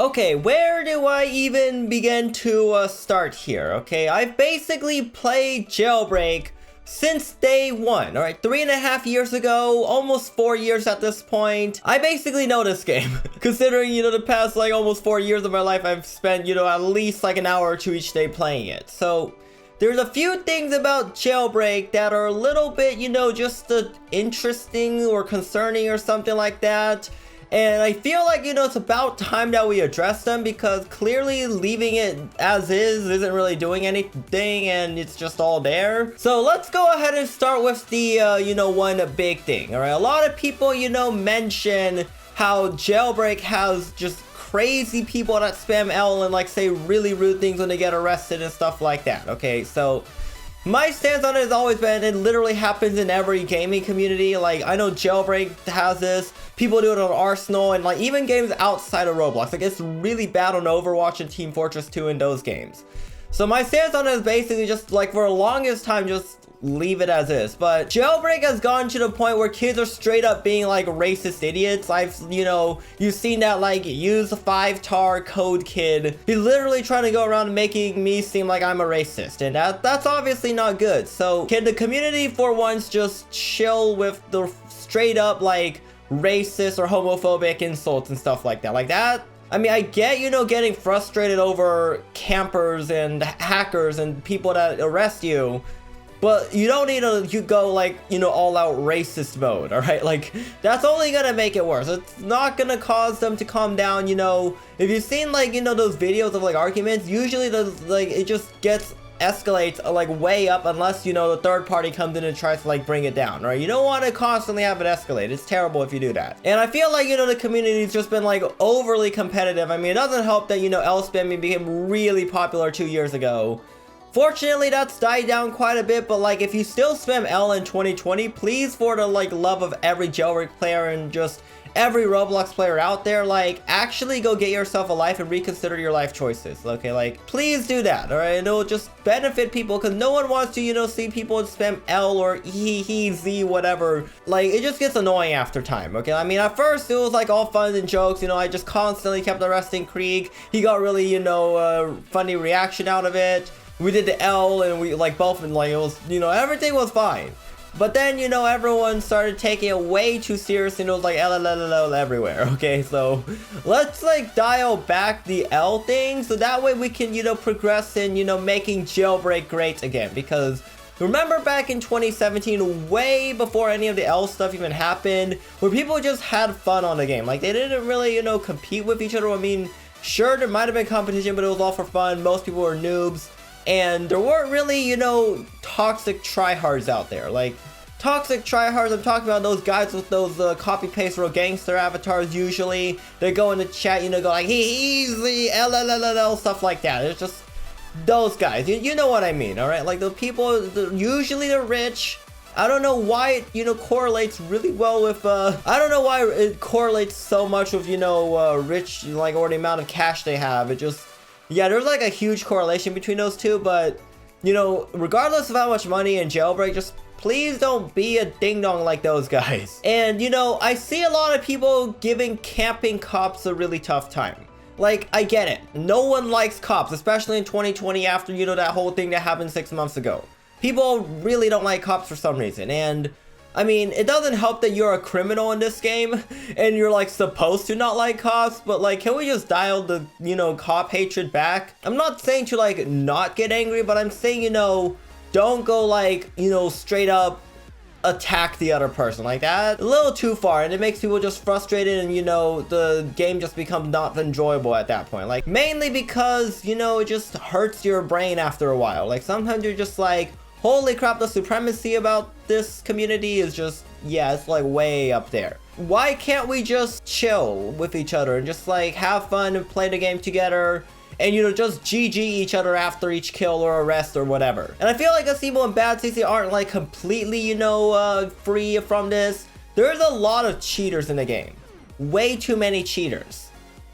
Okay, where do I even begin to start here? Okay, I've basically played Jailbreak since day one, alright? 3.5 years ago, almost 4 years at this point. I basically know this game. Considering, the past, almost 4 years of my life, I've spent, at least, an hour or two each day playing it. So, there's a few things about Jailbreak that are a little bit, just interesting or concerning or something like that. And I feel like, it's about time that we address them, because clearly leaving it as is isn't really doing anything and it's just all there. So let's go ahead and start with the, one big thing, all right? A lot of people, mention how Jailbreak has just crazy people that spam L and say really rude things when they get arrested and stuff like that, okay? So my stance on it has always been, it literally happens in every gaming community. I know Jailbreak has this, people do it on Arsenal, and even games outside of Roblox. It's really bad on Overwatch and Team Fortress 2 in those games. So my stance on it is basically just, for the longest time, just leave it as is. But Jailbreak has gone to the point where kids are straight up being racist idiots. You've seen that use 5-tar code kid. He's literally trying to go around making me seem like I'm a racist, and that's obviously not good. So can the community for once just chill with the straight up racist or homophobic insults and stuff like that? I mean, I get, getting frustrated over campers and hackers and people that arrest you, but you don't need to go all out racist mode, all right? That's only gonna make it worse. It's not gonna cause them to calm down. If you've seen those videos of arguments, usually it just escalates way up unless the third party comes in and tries to bring it down, right? You don't want to constantly have it escalate. It's terrible if you do that. And I feel the community's just been overly competitive. I mean, it doesn't help that L spamming became really popular 2 years ago. Fortunately, that's died down quite a bit, but if you still spam L in 2020, please, for the love of every Jailbreak player and just every Roblox player out there, actually go get yourself a life and reconsider your life choices, okay? Please do that, all right? It'll just benefit people, because no one wants to, see people spam L or Z, whatever. It just gets annoying after time, okay? I mean, at first, it was, all fun and jokes, I just constantly kept arresting Krieg. He got really, funny reaction out of it. We did the L, and we, both, and, it was, everything was fine. But then, everyone started taking it way too seriously, and it was L everywhere, okay? So, let's, dial back the L thing, so that way we can, progress in, making Jailbreak great again. Because, remember back in 2017, way before any of the L stuff even happened, where people just had fun on the game. They didn't really, compete with each other. I mean, sure, there might have been competition, but it was all for fun. Most people were noobs. And there weren't really, toxic tryhards out there. Toxic tryhards, I'm talking about those guys with those copy-paste real gangster avatars usually. They go in the chat, go he's the LLLL, stuff like that. It's just those guys. You know what I mean, alright? The people, usually they're rich. I don't know why it, correlates really well with, I don't know why it correlates so much with, rich, or the amount of cash they have. It just... Yeah, there's a huge correlation between those two, but, regardless of how much money in Jailbreak, just please don't be a ding-dong like those guys. And, I see a lot of people giving camping cops a really tough time. I get it. No one likes cops, especially in 2020 after, that whole thing that happened 6 months ago. People really don't like cops for some reason, and... I mean, it doesn't help that you're a criminal in this game and you're supposed to not like cops, but can we just dial the, cop hatred back? I'm not saying to not get angry, but I'm saying, don't go straight up attack the other person like that. A little too far, and it makes people just frustrated, and the game just becomes not enjoyable at that point. Mainly because, it just hurts your brain after a while. Sometimes you're just holy crap, the supremacy about this community is just, yeah, it's way up there. Why can't we just chill with each other and just have fun and play the game together and just GG each other after each kill or arrest or whatever? And I feel us people in Bad CC aren't completely, free from this. There's a lot of cheaters in the game. Way too many cheaters.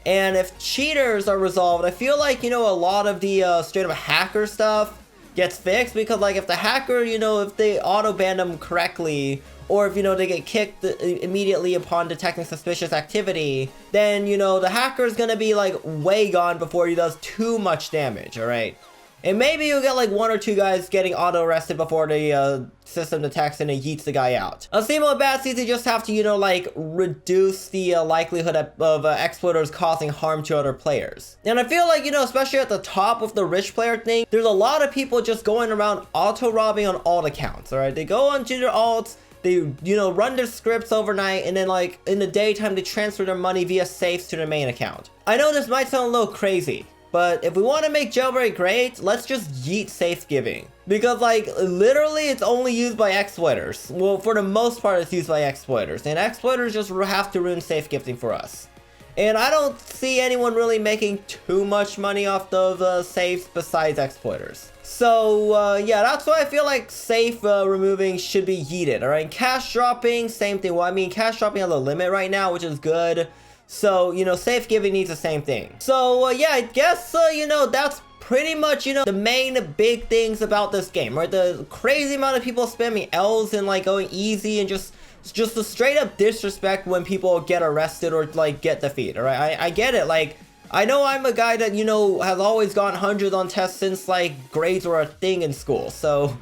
And if cheaters are resolved, I feel a lot of the straight up hacker stuff gets fixed, because if the hacker, if they auto ban them correctly, or if, you know, they get kicked immediately upon detecting suspicious activity, then, you know, the hacker is gonna be like way gone before he does too much damage, alright? And maybe you'll get like 1 or 2 guys getting auto-arrested before the system detects and it yeets the guy out. Same with bad seeds, you just have to, you know, like reduce the likelihood of exploiters causing harm to other players. And I feel like, you know, especially at the top with the rich player thing, there's a lot of people just going around auto-robbing on alt accounts, alright? They go onto their alts, they, you know, run their scripts overnight, and then like in the daytime they transfer their money via safes to their main account. I know this might sound a little crazy, but if we want to make Jailbreak great, let's just yeet safe giving. Because like, literally it's only used by exploiters. Well, for the most part it's used by exploiters. And exploiters just have to ruin safe gifting for us. And I don't see anyone really making too much money off of safes besides exploiters. So yeah, that's why I feel like safe removing should be yeeted, alright? Cash dropping, same thing. Well, I mean, cash dropping has a limit right now, which is good. So, you know, safe giving needs the same thing. So, yeah, I guess, you know, that's pretty much, you know, the main big things about this game, right? The crazy amount of people spamming L's and, like, going easy and just the straight up disrespect when people get arrested or, like, get defeated, all right? I get it. Like, I know I'm a guy that, you know, has always gotten hundreds on tests since, like, grades were a thing in school. So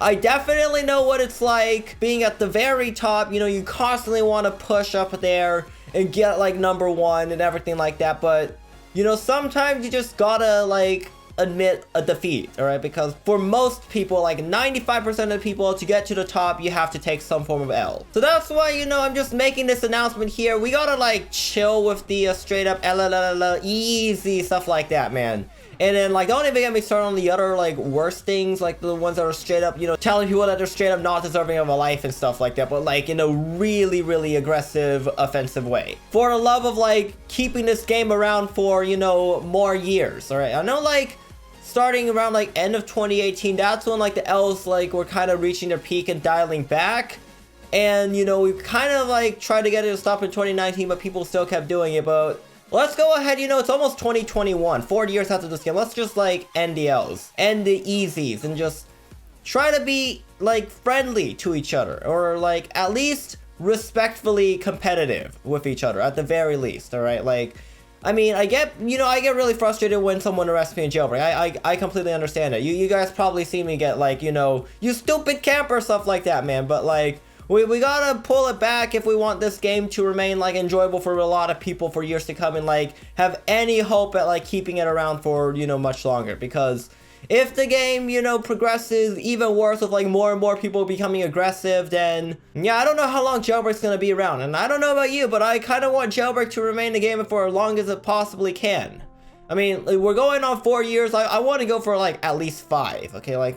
I definitely know what it's like being at the very top. You know, you constantly want to push up there and get like #1 and everything like that, but you know, sometimes you just gotta like admit a defeat, all right? Because for most people, like 95% of the people, to get to the top, you have to take some form of L. So that's why, you know, I'm just making this announcement here. We gotta like chill with the straight up easy stuff like that, man. And then, like, don't even get me started on the other, like, worst things, like the ones that are straight up, you know, telling people that they're straight up not deserving of a life and stuff like that, but, like, in a really, really aggressive, offensive way. For the love of, like, keeping this game around for, you know, more years, alright? I know, like, starting around, like, end of 2018, that's when, like, the L's, like, were kind of reaching their peak and dialing back. And, you know, we kind of, like, tried to get it to stop in 2019, but people still kept doing it, but let's go ahead, you know, it's almost 2021, 4 years after this game. Let's just, like, end the L's, end the easies, and just try to be, like, friendly to each other. Or, like, at least respectfully competitive with each other, at the very least, alright? Like, I mean, I get really frustrated when someone arrests me in Jailbreak. I completely understand it. You guys probably see me get, like, you know, you stupid camper, stuff like that, man. But, like, we gotta pull it back if we want this game to remain, like, enjoyable for a lot of people for years to come and, like, have any hope at, like, keeping it around for, you know, much longer. Because if the game, you know, progresses even worse with, like, more and more people becoming aggressive, then, yeah, I don't know how long Jailbreak's gonna be around. And I don't know about you, but I kind of want Jailbreak to remain the game for as long as it possibly can. I mean, like, we're going on 4 years. I want to go for, like, at least 5, okay? Like,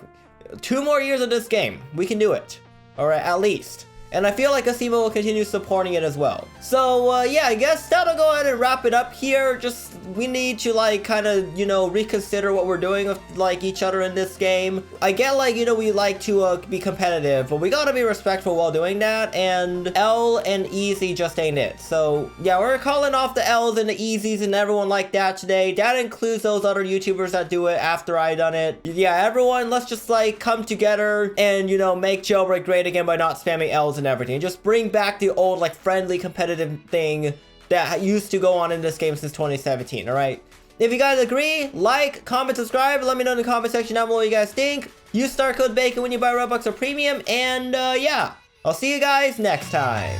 2 more years of this game. We can do it. Alright, at least. And I feel like Asimo will continue supporting it as well. So, yeah, I guess that'll go ahead and wrap it up here. Just, we need to, like, kind of, you know, reconsider what we're doing with, like, each other in this game. I get, like, you know, we like to be competitive, but we gotta be respectful while doing that. And L and easy just ain't it. So, yeah, we're calling off the L's and the easies and everyone like that today. That includes those other YouTubers that do it after I done it. Yeah, everyone, let's just, like, come together and, you know, make Jailbreak great again by not spamming L's and everything. Just bring back the old, like, friendly competitive thing that used to go on in this game since 2017, alright? If you guys agree, like, comment, subscribe, let me know in the comment section down below what you guys think. Use star code BACON when you buy Robux or Premium, and yeah, I'll see you guys next time.